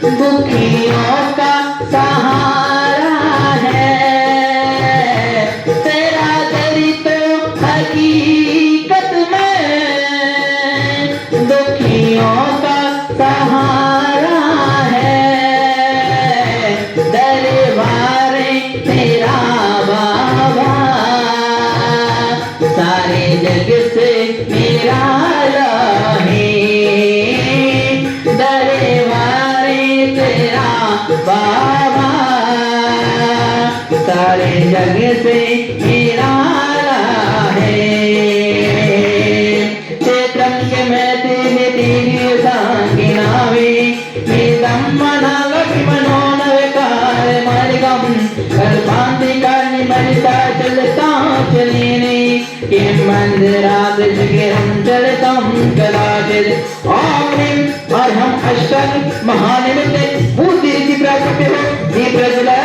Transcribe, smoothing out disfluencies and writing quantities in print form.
दुखियों का सहारा है तेरा दर तो हकीकत में दुखियों का सहारा है दरबारे तेरा बाबा सारे जग से निराला है दरबारे तेरा बाबा सारे जग से निराला है चेतन के मैं तेरे तेरी सांगे नावे निदम्मना लक्ष्मणों नवकार मार्गम कल्पांति कानि मरिता चलता चलेने के मंदिरात जगे हम चलता कलाचित और हम अष्टक महानिमित्त बुद्धि की प्राप्ति हो ये प्रजला